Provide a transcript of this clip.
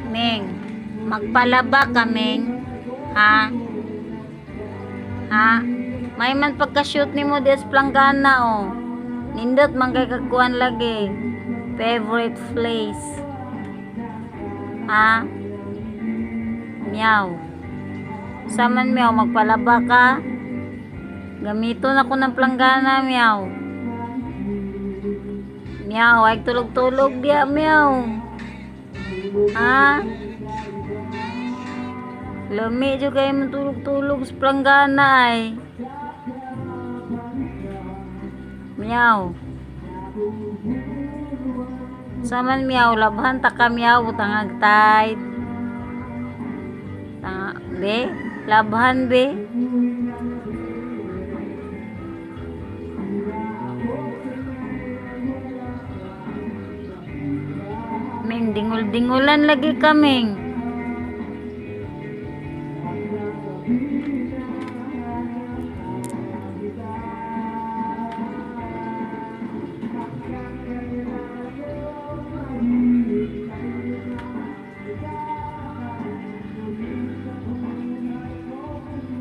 Meng, magpalaba ka, Meng. Ha? Ha? May man pagka-shoot ni mo des planggana, oh. Nindot man kay kagkuhan lagi. Favorite place. Ha? Meow. Saman, meow, magpalaba ka. Gamiton ako ng planggana, meow. Meow, ay tulog-tulog dia, meow. Ha? Lami juga kayo matulog-tulog sa planggana ay. Meow. Saman, meow, labhan ta ka, meow, tangag tight. Be, labhan be. Meng, dingul-dingulan lagi kaming.